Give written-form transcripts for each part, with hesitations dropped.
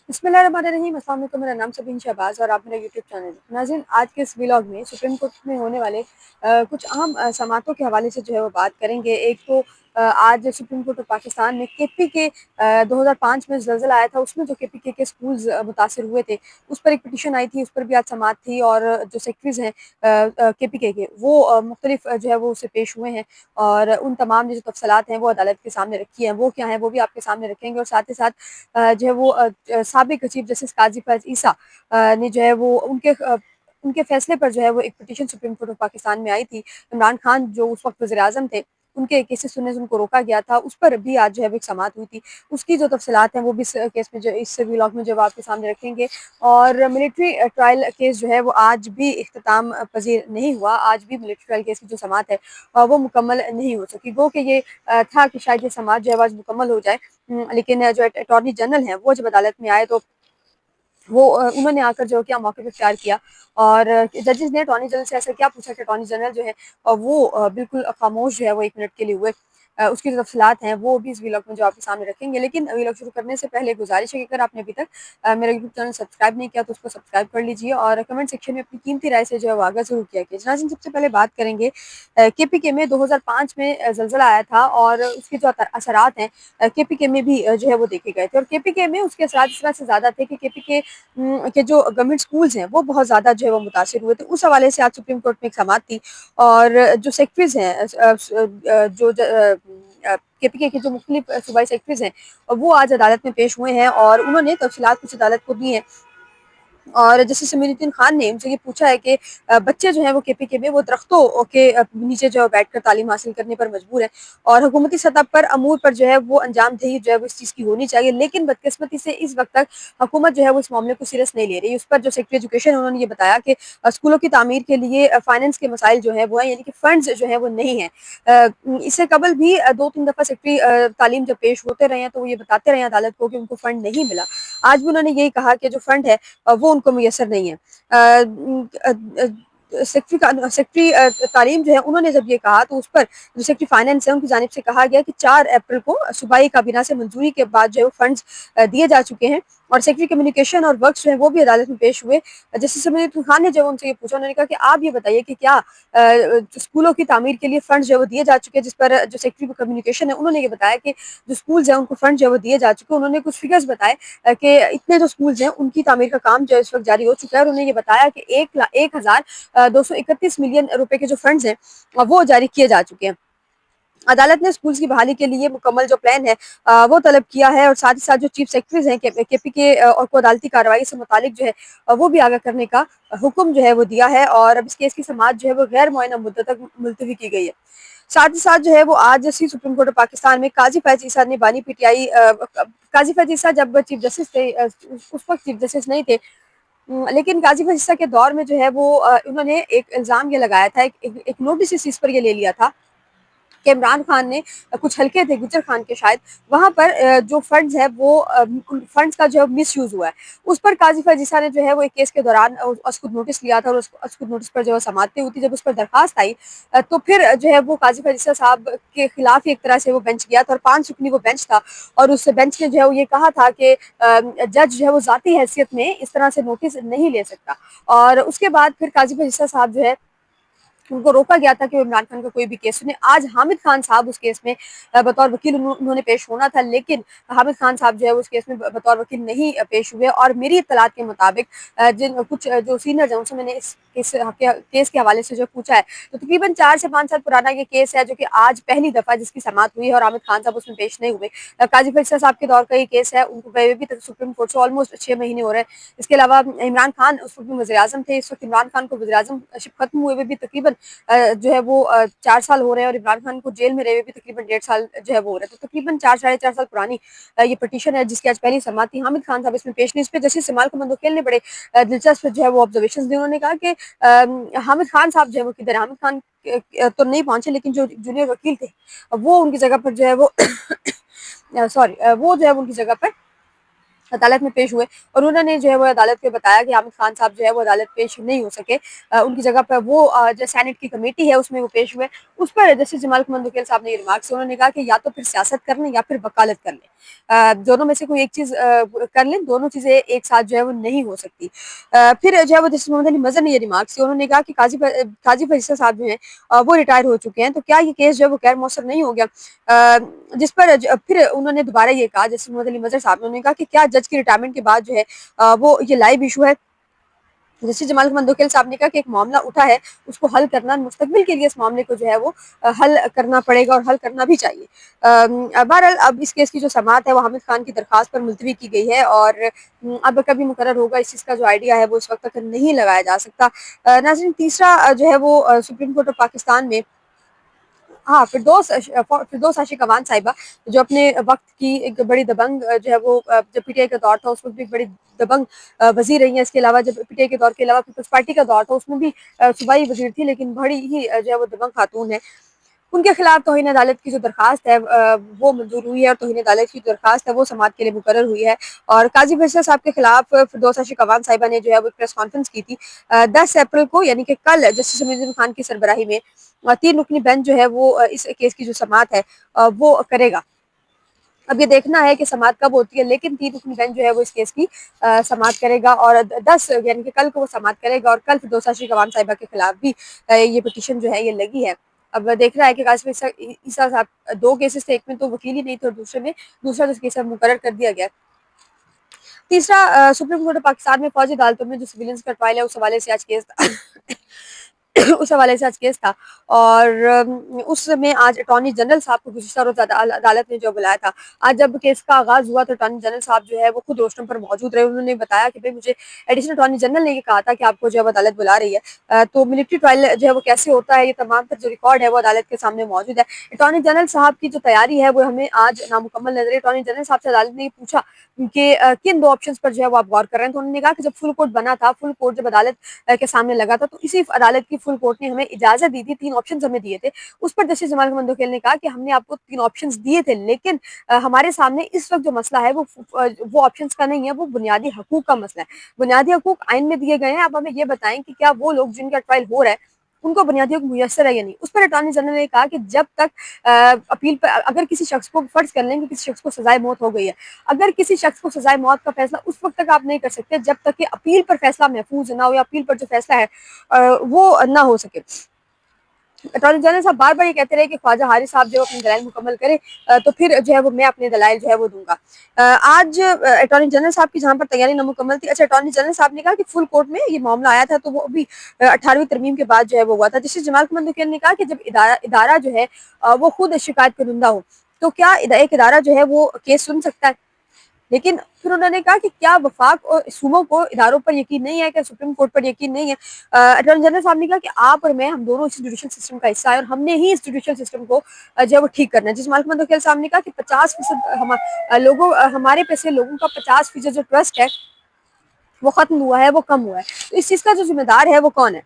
बिस्मिल्लाहिर्रहमानिर्रहीम। अस्सलाम वालेकुम। मेरा नाम सबीन शहबाज और आप मेरा यूट्यूब चैनल। नाज़रीन, आज के इस व्लॉग में सुप्रीम कोर्ट में होने वाले कुछ अहम समातों के हवाले से जो है वो बात करेंगे। एक तो आज सुप्रीम कोर्ट ऑफ पाकिस्तान में केपी के 2005 में ज़लज़ला आया था, उसमें जो केपीके के स्कूल्स मुतासर हुए थे, उस पर एक पिटीशन आई थी, उस पर भी आज समात थी। और जो सेक्रेटरीज हैं केपीके के, वो मुख्तलिफ जो है वो उससे पेश हुए हैं और उन तमाम जो तफसलात हैं वो अदालत के सामने रखी हैं। वो क्या हैं वो भी आपके सामने रखेंगे। और साथ ही साथ जो है वो साबिक चीफ जस्टिस काजी फैज ईसा ने जो है वो उनके फैसले पर जो है वो एक petition supreme court of Pakistan में आई थी। इमरान खान जो उस वक्त वज़ीर आज़म थे, उनके केसेस सुनने से उनको रोका गया था, उस पर भी आज जो है वो एक समात हुई थी। उसकी जो तफसीलात हैं वो भी इस केस में जो इस व्लॉग में जो है आपके सामने रखेंगे। और मिलिट्री ट्रायल केस जो है वो आज भी इख्तिताम पजीर नहीं हुआ। आज भी मिलिट्री ट्रायल केस की जो समात है वो मुकम्मल नहीं हो सकी। गो कि ये था कि शायद ये समात जो है आज मुकम्मल हो जाए, लेकिन जो अटॉर्नी जनरल हैं वो जब अदालत में आए तो वो उन्होंने आकर जो क्या मौके पर इख्तियार किया। और जजेस ने अटॉर्नी जनरल से ऐसा क्या पूछा कि अटॉर्नी जनरल जो है वो बिल्कुल खामोश जो है वो 1 मिनट के लिए हुए। उसकी जो तफसीलात हैं वो भी इस व्लॉग में जो आपके सामने रखेंगे। लेकिन व्लॉग शुरू करने से पहले गुजारिश है कि अगर आपने अभी तक मेरा यूट्यूब चैनल सब्सक्राइब नहीं किया तो उसको सब्सक्राइब कर लीजिए और कमेंट सेक्शन में अपनी कीमती राय से जो है वो आगाह जरूर किया कीजिए। नाज़रीन, सबसे पहले बात करेंगे केपीके में 2005 में ज़लज़ला आया था और उसके जो असरात हैं केपीके में भी जो है वो देखे गए थे। और केपीके में उसके असरात इस तरह से ज़्यादा थे कि केपीके के जो गवर्नमेंट स्कूल्स हैं वो बहुत ज़्यादा जो है वो मुतासिर हुए थे। उस हवाले से आज सुप्रीम कोर्ट में एक समात थी और जो सेक्रेटरीज हैं जो केपीके के जो मुख्तलिफ सूबाई सेक्रेटरीज हैं वो आज अदालत में पेश हुए हैं और उन्होंने तफसीलात कुछ अदालत को दी हैं। और जस्टिस समीरुद्दीन खान ने उनसे ये पूछा है कि बच्चे जो हैं वो केपीके में वो दरख्तों के नीचे जो है बैठकर तालीम हासिल करने पर मजबूर हैं और हुकूमती सतह पर अमूर पर जो है वो अंजाम दही जो है वो इस चीज़ की होनी चाहिए। लेकिन बदकिस्मती से इस वक्त तक हुकूमत जो है वो इस मामले को सीरियस नहीं ले रही। उस पर जो सेक्रेटरी एजुकेशन है उन्होंने ये बताया कि स्कूलों की तामीर के लिए फाइनेंस के मसाइल जो है वो है, यानी कि फंड्स जो है वो नहीं है। इससे कबल भी 2-3 दफ़ा सेक्रेटरी तालीम जब पेश होते रहे हैं तो वो ये बताते रहे हैं अदालत को कि उनको फंड नहीं मिला। आज भी उन्होंने यही कहा कि जो फंड है वो उनको मुयसर नहीं है। सेक्रेटरी तालीम जो है उन्होंने जब ये कहा तो उस पर जो सेक्रेटरी फाइनेंस है उनकी जानिब से कहा गया कि 4 अप्रैल को सूबाई काबीना से मंजूरी के बाद जो है फंड्स दिए जा चुके हैं। और सेक्रेटरी कम्युनिकेशन और वर्क्स जो है वो भी अदालत में पेश हुए। जस्टिस समीरुद्दीन खान ने जब उनसे ये पूछा, उन्होंने कहा कि आप ये बताइए कि क्या स्कूलों की तामीर के लिए फंड्स जो है वो दिए जा चुके हैं। जिस पर जो सेक्रेटरी कम्युनिकेशन है उन्होंने ये बताया कि जो स्कूल्स हैं उनको फंड जो है वो दिए जा चुके हैं। उन्होंने कुछ फिगर्स बताए कि इतने जो स्कूल्स हैं उनकी तामीर का काम जो है इस वक्त जारी हो चुका है। और उन्होंने ये बताया कि 1,231 मिलियन रुपए के जो फंड्स हैं वो जारी किए जा चुके हैं। अदालत ने स्कूल्स की बहाली के लिए मुकम्मल जो प्लान है वो तलब किया है। और साथ ही साथ जो चीफ सेक्रेटरीज हैं केपीके और को अदालती कार्रवाई से मुतालिक जो है वो भी आगाह करने का हुक्म जो है वो दिया है। और अब इस केस की समाअत जो है वो गैर मुअय्यना मुद्दत तक मुलतवी की गई है। साथ ही साथ जो है वो आज जैसे सुप्रीम कोर्ट ऑफ पाकिस्तान में काजी फैज ईसा ने बानी पीटीआई काजी फैज ईसा जब चीफ जस्टिस थे उस वक्त चीफ जस्टिस नहीं थे। लेकिन काजी फैज ईसा के दौर में जो है वो उन्होंने एक इल्ज़ाम ये लगाया था, एक नोटिस इस चीज़ पर ये ले लिया था कि इमरान खान ने कुछ हल्के थे गुजर खान के शायद, वहाँ पर जो फंड्स है वो फंड्स का जो मिस यूज़ हुआ है। उस पर काजी फैज ईसा ने जो है वो एक केस के दौरान उसको नोटिस लिया था और उसको नोटिस पर जो है समाअतें हुई थी। जब उस पर दरखास्त आई तो फिर जो है वो काजी फैज ईसा साहब के खिलाफ ही एक तरह से वो बेंच गया था और 5 रुकनी वो बेंच था। और उस बेंच ने जो है वो ये कहा था कि जज जो है वो ज़ाती हैसियत में इस तरह से नोटिस नहीं ले सकता। और उसके बाद फिर काजी फैज ईसा साहब जो है उनको रोका गया था कि वो इमरान खान का कोई भी केस सुने। आज हामिद खान साहब उस केस में बतौर वकील उन्होंने पेश होना था, लेकिन हामिद खान साहब जो है उस केस में बतौर वकील नहीं पेश हुए। और मेरी इत्तलात के मुताबिक जिन कुछ जो सीनियर हैं उनसे मैंने इस केस के हवाले से जो पूछा है तो तकरीबन 4 से 5 साल पुराना ये केस है जो कि आज पहली दफ़ा जिसकी समाअत हुई है और हामिद खान साहब उसमें पेश नहीं हुए। काजी फैसला साहब के दौर का ये केस है, उनको गए भी तक सुप्रीम कोर्ट से ऑलमोस्ट 6 महीने हो रहे हैं। इसके अलावा इमरान खान उस वक्त वज़ीर आज़म थे। इस वक्त इमरान खान को वज़ीर आज़मशिप खत्म हुए हुए भी तकरीबन जो है वो 4 साल हो रहे हैं और इमरान खान को जेल में रहे हुए भी तकरीबन 1.5 साल जो है वो हो रहे हैं। तो तकरीबन 4 साढ़े 4 साल पुरानी ये पिटीशन है जिसकी आज पहली समाअत थी। हामिद खान साहब इसमें पेश नहीं। इस पे जस्टिस जमाल खमंदोखेल ने बड़े दिलचस्प जो है वो ऑब्जर्वेशंस दिए। उन्होंने कहा कि हामिद खान साहब जो है वो किधर हामिद खान तो नहीं पहुंचे, लेकिन जो जूनियर वकील थे वो उनकी जगह पर जो है वो सॉरी वो जो है उनकी जगह पर अदालत में पेश हुए और उन्होंने जो है वो अदालत को बताया कि हामिद खान साहब जो है वो अदालत पेश नहीं हो सके। उनकी जगह पर वो जो सेनेट की कमेटी है उसमें वो पेश हुए। उस पर जस्टिस जमाल खमन वकील साहब ने ये रिमार्क्स, उन्होंने कहा कि या तो फिर सियासत कर लें या फिर वकालत कर लें, दोनों में से कोई एक चीज़ कर लें, दोनों चीज़ें एक साथ जो है वो नहीं हो सकती। फिर जो है वो जस्टिस मोहम्मद अली मजहर ने ये रिमार्क्स किए, उन्होंने कहा कि काजी फरीसा साहब जो हैं वो रिटायर हो चुके हैं, तो क्या ये केस जो है वो गैर मौसर नहीं हो गया। जिस पर फिर उन्होंने दोबारा ये कहा, जस्टिस मोहम्मद अली मजहर साहब ने, उन्होंने कहा कि क्या जज की रिटायरमेंट के बाद जो है वो ये लाइव इशू है। जस्टिस जमाल खमन वकील साहब ने कहा कि एक मामला उठा है, उसको हल करना, मुस्तकबिल के लिए इस मामले को जो है वो हल करना पड़ेगा और हल करना भी चाहिए। बहरहाल अब इस केस की जो समाअत है वो हामिद खान की दरख्वास्त पर मुलतवी की गई है और अब कभी मुकर्रर होगा, इस चीज़ का जो आइडिया है वो इस वक्त तक नहीं लगाया जा सकता। नाज़रीन, तीसरा जो है वो सुप्रीम कोर्ट ऑफ पाकिस्तान में, हाँ, फिरदौस आशिक अवान साहिबा, जो अपने वक्त की एक बड़ी दबंग जो है वो जब पीटीआई का दौर था उस वक्त भी एक बड़ी दबंग वजीर रही हैं। इसके अलावा जब पीटीआई के दौर के अलावा पीपल्स पार्टी का दौर था उसमें भी सूबाई वजीर थी, लेकिन बड़ी ही जो है वो दबंग खातून है। उनके खिलाफ तौहीन अदालत की जो दरखास्त है वो मंजूर हुई है और तौहीन अदालत की दरखास्त है वो समाअत के लिए मुकर्रर हुई है। और काजी फैसला साहब के खिलाफ फिरदौस आशिक अवान साहिबा ने जो है वो प्रेस कॉन्फ्रेंस की थी 10 अप्रैल को, यानी कि कल, जस्टिस अमीरुद्दीन खान की सरबराही में 3 रुकनी बेंच जो है वो इस केस की जो समाअत है वो करेगा। अब ये देखना है कि समाअत कब होती है, लेकिन 3 रुकनी बेंच जो है वो इस केस की समाअत करेगा और 10 यानी कि कल को वो समाअत करेगा और कल फिरदौस आशिक अवान साहिबा के खिलाफ भी ये पिटीशन जो है ये लगी है। अब देखना है कि कासिम ईसा साहब, 2 केसेस थे, एक में तो वकील ही नहीं थे और दूसरा जो केस है मुकर्रर कर दिया गया। तीसरा, सुप्रीम कोर्ट ऑफ पाकिस्तान में फौजी अदालतों में जो सिविलियंस का ट्रायल है उस हवाले से आज केस था उस हवाले से आज केस था और उसमें आज अटॉर्नी जनरल साहब को गुज़श्ता रोज़ अदालत ने जो बुलाया था। आज जब केस का आगाज़ हुआ तो अटॉर्नी जनरल साहब जो है वो खुद रोस्टम पर मौजूद रहे। उन्होंने बताया कि भाई मुझे एडिशनल अटॉर्नी जनरल ने ये कहा था कि आपको जो है अदालत बुला रही है, तो मिलिट्री ट्रायल जो है वो कैसे होता है, ये तमाम तर जो रिकॉर्ड है वो अदालत के सामने मौजूद है। अटॉर्नी जनरल साहब की जो तैयारी है वो हमें आज नामुकम्मल नजर। अटॉर्नी जनरल साहब से अदालत ने पूछा कि किन 2 ऑप्शंस पर जो है वो आप गौर कर रहे हैं, तो उन्होंने कहा कि जब फुल कोर्ट बना था, फुल कोर्ट जब अदालत के सामने लगा था, तो इसी अदालत की फुल कोर्ट ने हमें इजाजत दी थी, 3 ऑप्शंस हमें दिए थे। उस पर जस्टिस जमाल खमन वकील ने कहा कि हमने आपको 3 ऑप्शंस दिए थे, लेकिन हमारे सामने इस वक्त जो मसला है वो ऑप्शंस का नहीं है, वो बुनियादी हकूक का मसला है। बुनियादी हकूक आइन में दिए गए हैं। अब हमें ये बताएं कि क्या वो लोग जिनका ट्रायल हो रहा है उनको बुनियादी हक मुयसर है या नहीं। उस पर अटॉर्नी जनरल ने कहा कि जब तक अपील पर, अगर किसी शख्स को, फर्ज कर लें कि किसी शख्स को सजाए मौत हो गई है, अगर किसी शख्स को सजाए मौत का फैसला उस वक्त तक आप नहीं कर सकते जब तक कि अपील पर फैसला महफूज ना हो या अपील पर जो फैसला है वो ना हो सके। अटॉर्नी जनरल साहब बार बार ये कहते रहे कि ख्वाजा हारिस साहब जो अपने दलाइल मुकम्मल करे तो फिर जो है वो मैं अपने दलाइल जो है वो दूंगा। आज अटॉर्नी जनरल साहब की जहाँ पर तैयारी नामुकम्मल थी। अच्छा, अटॉर्नी जनरल साहब ने कहा कि फुल कोर्ट में ये मामला आया था तो वो अभी 18वीं तरमीम के बाद जो है वो हुआ था। जस्टिस जमाल खमन वकील ने कहा कि जब इदारा जो है वो खुद शिकायत करुंदा हो तो क्या एक इदारा जो है वो केस सुन सकता है। लेकिन फिर उन्होंने कहा कि क्या वफाक और सूबों को इदारों पर यकीन नहीं है, क्या सुप्रीम कोर्ट पर यकीन नहीं है। अटॉर्नी जनरल साहब ने कहा कि आप और मैं, हम दोनों इस जुडिशल सिस्टम का हिस्सा है और हमने ही इस जुडिशल सिस्टम को जो है वो ठीक करना है। जिस मालिक महमूद वकील साहब ने कहा कि 50% लोगों, हमारे पैसे लोगों का 50% जो ट्रस्ट है वो खत्म हुआ है, वो कम हुआ है, तो इस चीज़ का जो जिम्मेदार है वो कौन है।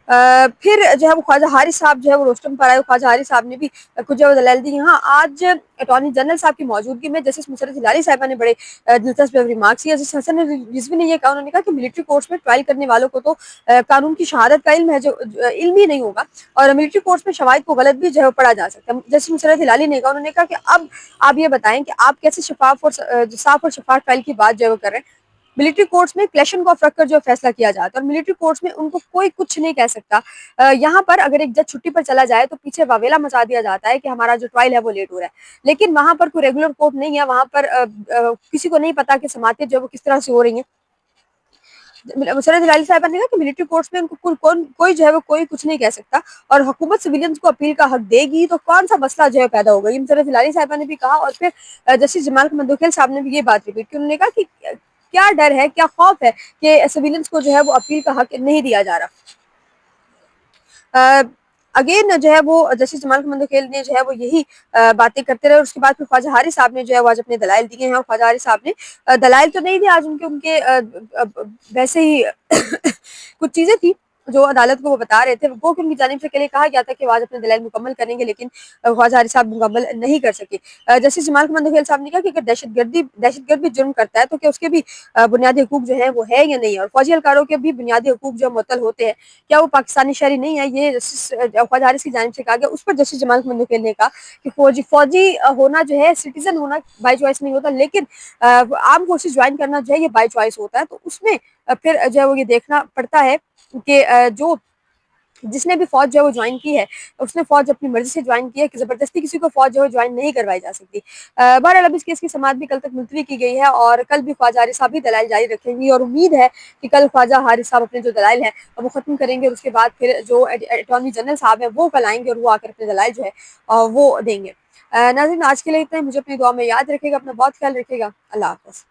फिर जो है वो ख्वाजा हारिस साहब जो है वो रोस्टम पर आए। ख्वाजा हारिस साहब ने भी कुछ जो दलाल दी। यहाँ आज अटॉर्नी जनरल साहब की मौजूदगी में जस्टिस मुसर्रत हिलाली साहिबा ने बड़े दिलचस्प रिमार्क्स किए। जस्टिस हसन रिजवी ने ये कहा, उन्होंने कहा कि मिलिट्री कोर्ट्स में ट्रायल करने वालों को तो कानून की शहादत का इल्म है, जो इल्म ही नहीं होगा, और मिलिट्री कोर्ट्स में शवाहिद को गलत भी जो है पढ़ा जा सकता है। जस्टिस मुसर्रत हिलाली ने कहा, उन्होंने कहा कि अब आप ये बताएं कि आप कैसे शफाफ और साफ और शफाफ ट्रायल की बात जो है वो कर रहे हैं। मिलिट्री कोर्ट्स में क्लेशन को रखकर जो फैसला किया जाता है और मिलिट्री कोर्ट्स में उनको कोई कुछ नहीं कह सकता। यहाँ पर अगर एक जज छुट्टी पर चला जाए तो पीछे वावेला मचा दिया जाता है कि हमारा जो ट्रायल है वो लेट हो रहा है, लेकिन वहां पर कोई रेगुलर कोर्ट नहीं है, वहां पर किसी को नहीं पता कि समातें जो वो किस तरह से हो रही हैं। मुसर्रत हिलाली साहिबा ने कहा कि मिलिट्री कोर्ट्स में उनको कोई जो है वो कोई कुछ नहीं कह सकता और हुकूमत सिविलियंस को अपील का हक देगी तो कौन सा मसला जो है पैदा होगा। ये मुसर्रत हिलाली साहिबा ने भी कहा और फिर जस्टिस जमाल खमन वकील साहब ने भी ये बात रिपीट की। उन्होंने कहा कि क्या डर है, क्या खौफ है कि सिविलियंस को जो है वो अपील का हक नहीं दिया जा रहा। अगेन जो है वो जस्टिस जमाल खमन वकील ने जो है वो यही बातें करते रहे और उसके बाद फिर ख्वाजा हारिस साहब ने जो है वो आज अपने दलाइल दिए हैं। और ख्वाजा हारिस साहब ने दलाइल तो नहीं दिए आज, उनके वैसे ही कुछ चीजें थी جو عدالت کو وہ بتا رہے تھے وہ کہ ان کی جانب سے کہا گیا تھا کہ وہ آج اپنے دلائل مکمل کریں گے، لیکن خواجہ حارث صاحب مکمل نہیں کر سکے۔ جسٹس جمال منگل صاحب نے کہا کہ اگر دہشت گرد بھی جرم کرتا ہے تو کیا اس کے بھی بنیادی حقوق جو ہیں وہ ہے یا نہیں، اور فوجی اہلکاروں کے بھی بنیادی حقوق جو معطل ہوتے ہیں، کیا وہ پاکستانی شہری نہیں ہے؟ یہ جسٹس خواجہ حارث کی جانب سے کہا گیا۔ اس پر جسٹس جمال منگل نے کہا کہ فوجی ہونا جو ہے سٹیزن ہونا بائی چوائس نہیں ہوتا، لیکن آرم فورسز جوائن کرنا جو ہے یہ بائی چوائس ہوتا ہے، تو اس میں پھر جو ہے وہ یہ دیکھنا پڑتا ہے کہ جو جس نے بھی فوج جو ہے وہ جوائن کی ہے، اس نے فوج اپنی مرضی سے جوائن کی ہے، کہ زبردستی کسی کو فوج جو ہے جوائن نہیں کروائی جا سکتی۔ بہرحال اب اس کیس کی سماعت بھی کل تک ملتوی کی گئی ہے، اور کل بھی خواجہ حارث صاحب بھی دلائل جاری رکھیں گی، اور امید ہے کہ کل خواجہ حارث صاحب اپنے جو دلائل ہیں وہ ختم کریں گے، اور اس کے بعد پھر جو اٹارنی جنرل صاحب ہیں وہ کل آئیں گے اور وہ آ کر اپنے دلائل جو ہے وہ دیں گے۔ ناظرین آج کے لیے اتنا ہی، مجھے اپنی دعا میں یاد رکھے گا، اپنا بہت خیال رکھے گا، اللہ حافظ۔